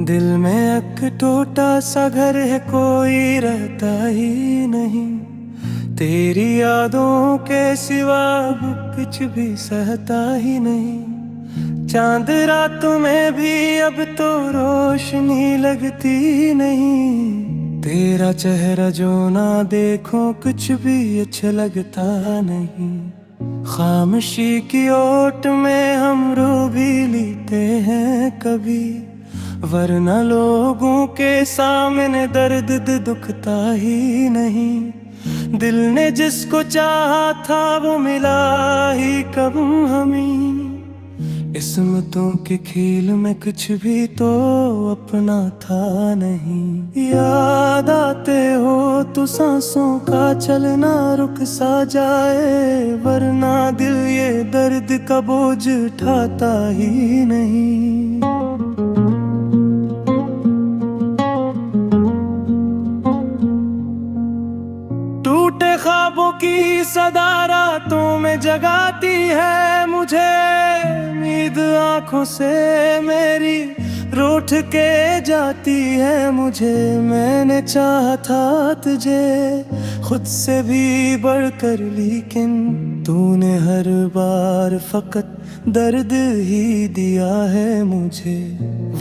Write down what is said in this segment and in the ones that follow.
दिल में एक टूटा सा घर है, कोई रहता ही नहीं। तेरी यादों के सिवा अब कुछ भी सहता ही नहीं। चांद रातों में भी अब तो रोशनी लगती नहीं। तेरा चेहरा जो ना देखो कुछ भी अच्छा लगता नहीं। खामोशी की ओट में हम रो भी लेते हैं कभी, वरना लोगों के सामने दर्द दुखता ही नहीं। दिल ने जिसको चाहा था वो मिला ही कब हमें। किस्मतों के खेल में कुछ भी तो अपना था नहीं। याद आते हो तो सांसों का चलना रुक सा जाए, वरना दिल ये दर्द का बोझ उठाता ही नहीं। टूटे ख्वाबों की सदा रातों में जगाती है मुझे। नींद आंखों से मेरी रूठ के जाती है मुझे। मैंने चाहा था तुझे खुद से भी बढ़कर, लेकिन तूने हर बार फकत दर्द ही दिया है मुझे।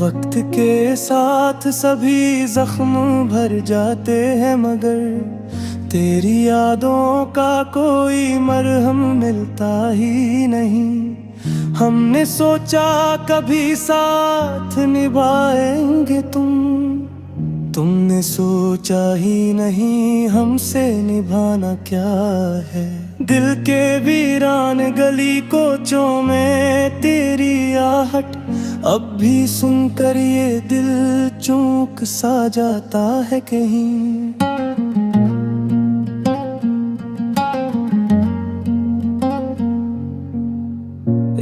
वक्त के साथ सभी जख्म भर जाते हैं, मगर तेरी यादों का कोई मरहम मिलता ही नहीं। हमने सोचा कभी साथ निभाएंगे तुमने सोचा ही नहीं हमसे निभाना क्या है। दिल के वीरान गली कोचों में तेरी आहट अब भी सुनकर ये दिल चूक सा जाता है कहीं।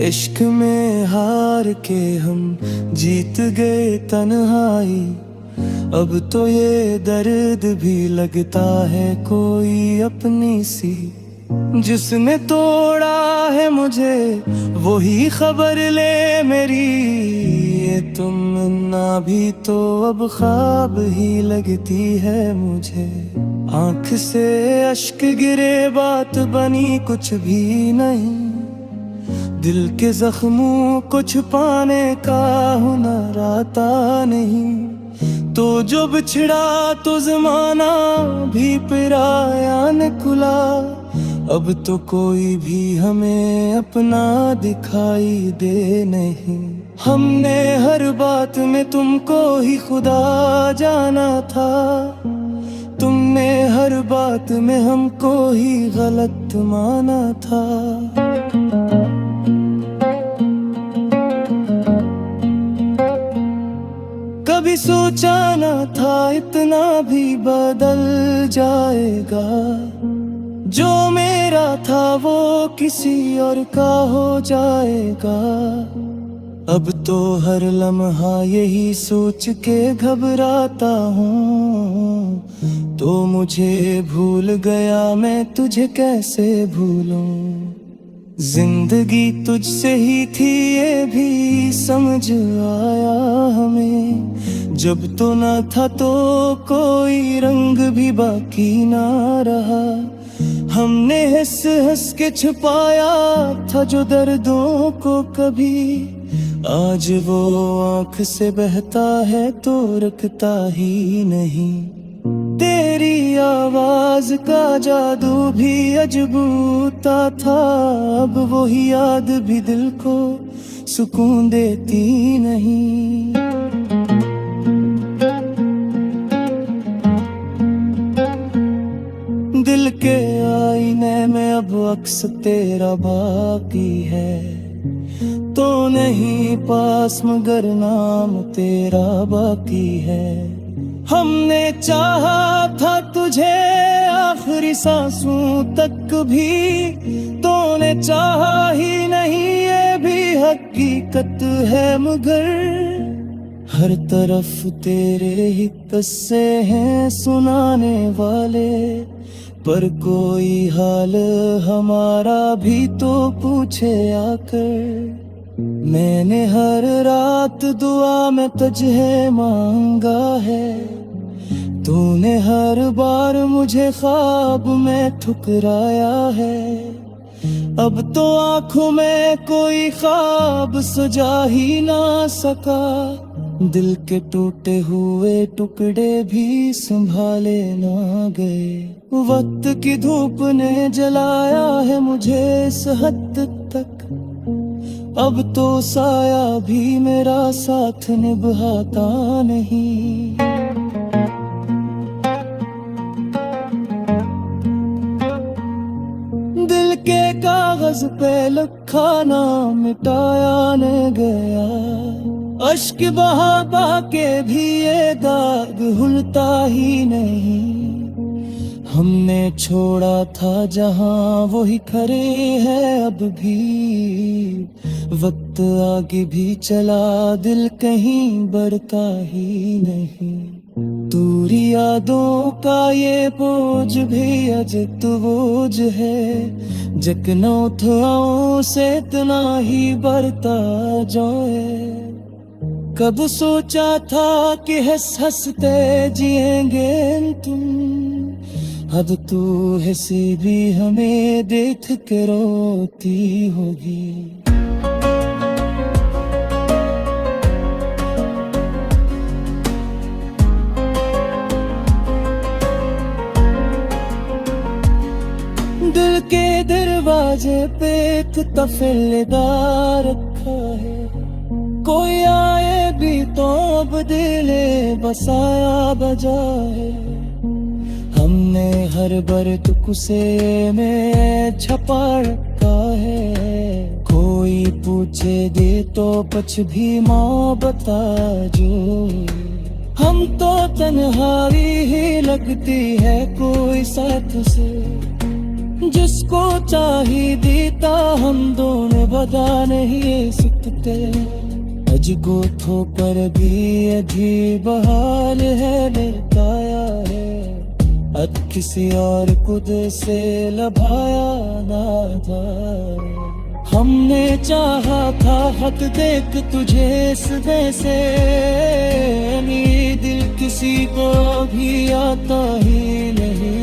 इश्क में हार के हम जीत गए तन्हाई। अब तो ये दर्द भी लगता है कोई अपनी सी। जिसने तोड़ा है मुझे वही खबर ले मेरी। ये तुमन्ना भी तो अब ख्वाब ही लगती है मुझे। आंख से अश्क गिरे बात बनी कुछ भी नहीं। दिल के जख्मों को छुपाने का हुनर आता नहीं। तो जो बिछड़ा तो जमाना भी पराया न खुला। अब तो कोई भी हमें अपना दिखाई दे नहीं। हमने हर बात में तुमको ही खुदा जाना था। तुमने हर बात में हमको ही गलत माना था। कभी सोचा न था इतना भी बदल जाएगा। जो मेरा था वो किसी और का हो जाएगा। अब तो हर लम्हा यही सोच के घबराता हूँ। तो मुझे भूल गया मैं तुझे कैसे भूलूं। जिंदगी तुझसे ही थी ये भी समझ आया हमें। जब तो ना था तो कोई रंग भी बाकी ना रहा। हमने हंस हंस के छुपाया था जो दर्दों को कभी। आज वो आंख से बहता है तो रुकता ही नहीं। तेरी आवाज का जादू भी अजबूता था। अब वही याद भी दिल को सुकून देती नहीं। दिल के आईने में अब अक्स तेरा बाकी है। तो नहीं पास मगर नाम तेरा बाकी है। हमने चाहा था तुझे आखिरी सांसों तक भी। तूने चाहा ही नहीं ये भी हकीकत है, मगर हर तरफ तेरे ही किस्से हैं सुनाने वाले, पर कोई हाल हमारा भी तो पूछे आकर। मैंने हर रात दुआ में तुझे मांगा है, तूने हर बार मुझे ख्वाब में ठुकराया है। अब तो आंखों में कोई ख्वाब सजा ही ना सका, दिल के टूटे हुए टुकड़े भी संभाले ना गए। वक्त की धूप ने जलाया है मुझे इस हद तक, अब तो साया भी मेरा साथ निभाता नहीं। दिल के कागज पे लिखा नाम मिटाया न गया, अश्क बहा बहा के भी ये दाग भूलता ही नहीं। हमने छोड़ा था जहां वही खड़े हैं अब भी, वक्त आगे भी चला दिल कहीं बढ़ता ही नहीं। दूरी यादों का ये बोझ भी अज तो बोझ है, जकना उठाओ से इतना ही बढ़ता जाए। कब सोचा था कि हंसते जिएंगे तुम, अब तू हंसी भी हमें देख के रोती होगी। दिल के दरवाजे पे एक तफिलदार रखा है, कोई आए भी तो अब दिले बसाया बजा है। हमने हर बरत उसे में छपा रखा है, कोई पूछे दे तो कुछ भी माँ बता जो। हम तो तन्हाई ही लगती है कोई साथ से, जिसको चाहिए देता हम दोनों बता नहीं सकते। अजगोथों पर भी अजीब हाल है बताया है, अब किसी और खुद से लभाया ना था। हमने चाहा था हक देख तुझे इस वैसे, दिल किसी को भी आता ही नहीं।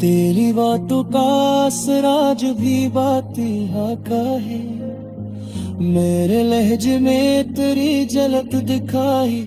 तेरी बातों का असराज भी बाती का है, मेरे लहजे में तेरी झलक दिखाई।